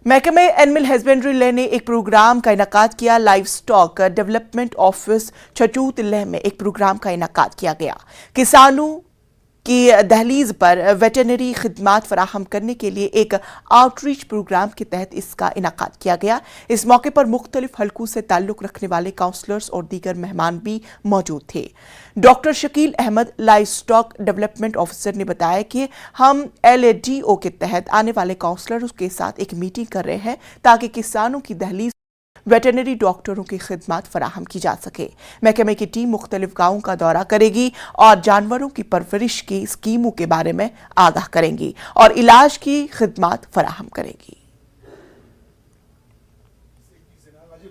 महकमे animal husbandry ने एक प्रोग्राम का इनेकाद किया। Live stock development office Chuchot Leh में एक प्रोग्राम का इनेकाद किया गया। किसानों की दहलीज पर वेटरनरी खिदमात फराहम करने के लिए एक आउटरीच प्रोग्राम के तहत इसका इनेकाद किया गया। इस मौके पर मुख्तलिफ हलकों से ताल्लुक रखने वाले काउंसलर्स और दीगर मेहमान भी मौजूद थे। Doctor Shakeel Ahmed live stock development officer ने बताया कि हम LADO के तहत आने वाले काउंसलरों के साथ एक मीटिंग कर रहे हैं ताकि किसानों की दहलीज वेटरनरी डॉक्टरों की खिदमत फराहम की जा सके। महकमे की टीम मुख्तलिफ गांवों का दौरा करेगी और जानवरों की परवरिश की स्कीमों के बारे में आगाह करेंगी और इलाज की खिदमत फराहम करेगी।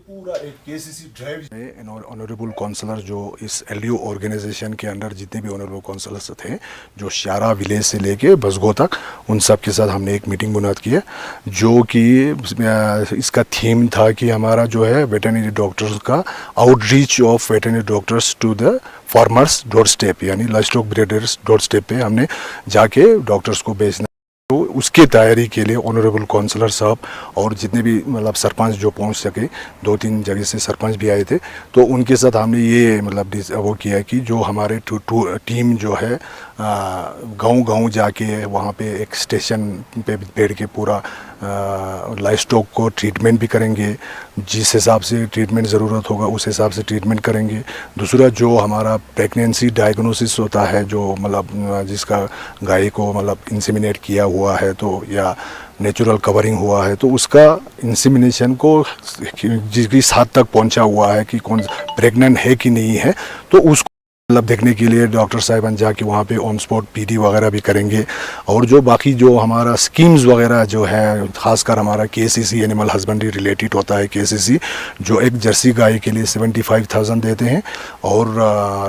पूरा एक KCC ड्राइव ऑनरेबल काउंसलर जो इस LDO ऑर्गेनाइजेशन के अंडर जितने भी ऑनरेबल काउंसलर्स थे, जो शारा विलेज से लेके बसगो तक, उन सब के साथ हमने एक मीटिंग मुनाद की है, जो कि इसका थीम था कि हमारा जो है वेटरनरी डॉक्टर्स का outreach of veterinary doctors to the farmers door step, यानी लाइवस्टॉक ब्रीडर्स डोर स्टेप पे हमने जाके डॉक्टर्स को बेचना। तो उसकी तैयारी के लिए ऑनरेबल काउंसलर साहब और जितने भी मतलब सरपंच जो पहुंच सके, 2-3 जगह से सरपंच भी आए थे, तो उनके साथ हमने ये मतलब वो किया कि जो हमारे टीम जो है गांव-गांव जाके वहाँ पे एक स्टेशन पे बैठ के पूरा लाइवस्टॉक को ट्रीटमेंट भी करेंगे, जिस हिसाब से ट्रीटमेंट ज़रूरत होगा उस हिसाब से ट्रीटमेंट करेंगे। दूसरा जो हमारा प्रेगनेंसी डायग्नोसिस होता है, जो मतलब जिसका गाय को मतलब इंसेमिनेट किया हुआ है तो या नेचुरल कवरिंग हुआ है, तो उसका इंसेमिनेशन को जिस हद तक पहुंचा हुआ है कि कौन प्रेग्नेंट है कि नहीं है, तो उसको मतलब देखने के लिए डॉक्टर साहिबान जाके वहाँ पे ऑन स्पॉट PD वगैरह भी करेंगे। और जो बाकी जो हमारा स्कीम्स वगैरह जो है, खासकर हमारा KCC एनिमल हस्बेंड्री रिलेटेड होता है, KCC जो एक जर्सी गाय के लिए 75,000 देते हैं और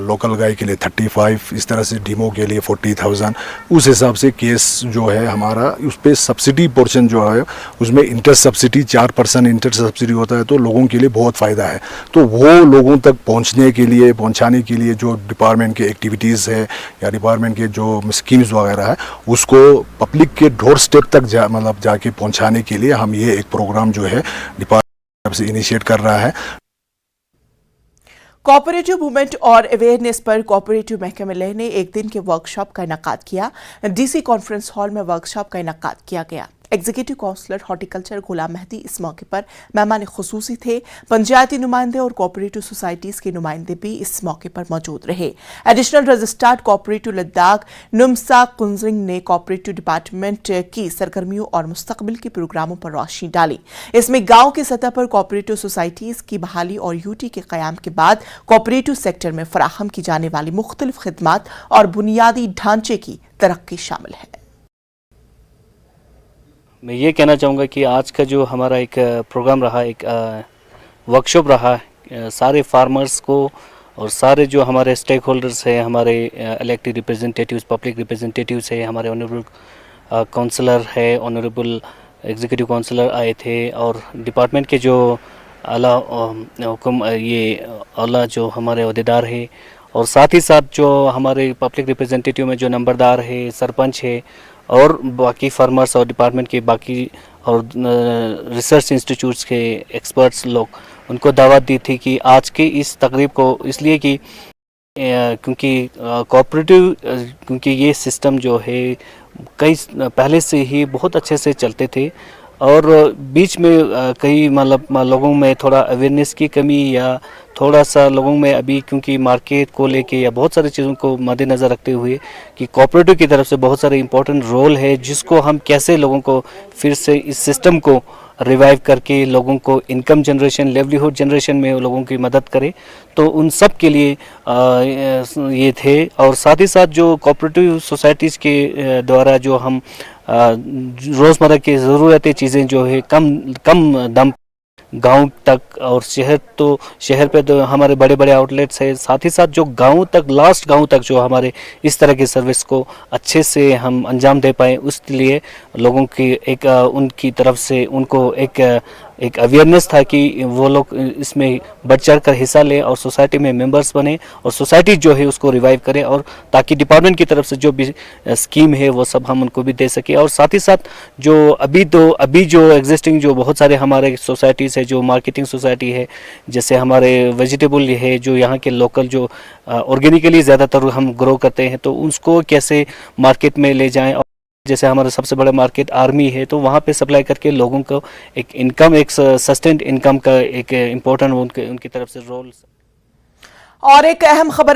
लोकल गाय के लिए 35, इस तरह से डीमो के लिए 40,000। उस हिसाब से केस जो है हमारा उस पर सब्सिडी पोर्शन जो है उसमें इंटरेस्ट सब्सिडी 4% इंटरेस्ट सब्सिडी होता है, तो लोगों के लिए बहुत फ़ायदा है। तो वो लोगों तक पहुँचाने के लिए जो डिपार्टमेंट के एक्टिविटीज़ है या डिपार्टमेंट के जो स्कीम्स वगैरह है, उसको पब्लिक के डोर स्टेप तक मतलब जाके पहुंचाने के लिए हम ये एक प्रोग्राम जो है डिपार्टमेंट से इनिशिएट कर रहा है। कोऑपरेटिव मूवमेंट और अवेयरनेस पर कोऑपरेटिव महकमे लेह ने एक दिन के वर्कशॉप का इनेकाद किया। DC कॉन्फ्रेंस हॉल में वर्कशॉप का इनेकाद किया गया। एग्जीक्यूटिव काउंसलर हॉर्टिकल्चर गुलाम मेहदी इस मौके पर मेहमान खुसूसी थे। पंचायती नुमाइंदे और कोऑपरेटिव सोसाइटीज के नुमाइंदे भी इस मौके पर मौजूद रहे। एडिशनल रजिस्ट्रार कोऑपरेटिव लद्दाख नुमसा कुंजरिंग ने कोऑपरेटिव डिपार्टमेंट की सरगर्मियों और मुस्तकबिल के प्रोग्रामों पर रोशनी डाली। इसमें गांव की सतह पर कोऑपरेटिव सोसाइटीज की बहाली और UT के क़याम के बाद कोऑपरेटिव सेक्टर में फराहम की जाने वाली मुख्तलिफ खिदमात और बुनियादी ढांचे की तरक्की शामिल है। मैं ये कहना चाहूँगा कि आज का जो हमारा एक प्रोग्राम रहा, एक वर्कशॉप रहा, सारे फार्मर्स को और सारे जो हमारे स्टेक होल्डर्स हैं, हमारे इलेक्टेड रिप्रेजेंटेटिव्स, पब्लिक रिप्रेजेंटेटिव्स हैं, हमारे ऑनरेबल काउंसलर है, ऑनरेबल एग्जीक्यूटिव काउंसलर आए थे और डिपार्टमेंट के जो आला हुक्म आला जो हमारे अहदेदार है और साथ ही साथ जो हमारे पब्लिक रिप्रेजेंटेटिव में जो नंबरदार है, सरपंच है और बाकी फार्मर्स और डिपार्टमेंट के बाकी और रिसर्च इंस्टीट्यूट्स के एक्सपर्ट्स लोग, उनको दावत दी थी कि आज के इस तकरीब को इसलिए कि क्योंकि कोऑपरेटिव क्योंकि ये सिस्टम जो है कई पहले से ही बहुत अच्छे से चलते थे और बीच में कई मतलब लोगों में थोड़ा अवेयरनेस की कमी या थोड़ा सा लोगों में अभी क्योंकि मार्केट को लेके या बहुत सारी चीज़ों को मद्देनज़र रखते हुए कि कोऑपरेटिव की तरफ से बहुत सारे इंपॉर्टेंट रोल है, जिसको हम कैसे लोगों को फिर से इस सिस्टम को रिवाइव करके लोगों को इनकम जनरेशन, लिवलीहुड जनरेशन में लोगों की मदद करें। तो उन सब के लिए ये थे और साथ ही साथ जो कोऑपरेटिव सोसाइटीज़ के द्वारा जो हम रोज़मर्रा की ज़रूरतें चीज़ें जो है कम दम गांव तक और शहर पे तो हमारे बड़े बड़े आउटलेट्स है, साथ ही साथ जो गांव तक, लास्ट गांव तक जो हमारे इस तरह की सर्विस को अच्छे से हम अंजाम दे पाएँ, उसके लिए लोगों की एक उनकी तरफ से उनको एक अवेयरनेस था कि वो लोग इसमें बढ़ चढ़ कर हिस्सा लें और सोसाइटी में मेंबर्स बने और सोसाइटी जो है उसको रिवाइव करें, और ताकि डिपार्टमेंट की तरफ से जो भी स्कीम है वो सब हम उनको भी दे सके। और साथ ही साथ जो अभी जो एग्जिस्टिंग जो बहुत सारे हमारे सोसाइटीज़ है, जो मार्केटिंग सोसाइटी है, जैसे हमारे वेजिटेबल है, जो यहाँ के लोकल जो ऑर्गेनिकली ज़्यादातर हम ग्रो करते हैं, तो उसको कैसे मार्केट में ले जाएँ। और जैसे हमारा सबसे बड़ा मार्केट आर्मी है, तो वहाँ पे सप्लाई करके लोगों को एक इनकम, एक सस्टेन्ड इनकम का एक इम्पोर्टेंट उनकी तरफ से रोल। और एक अहम खबर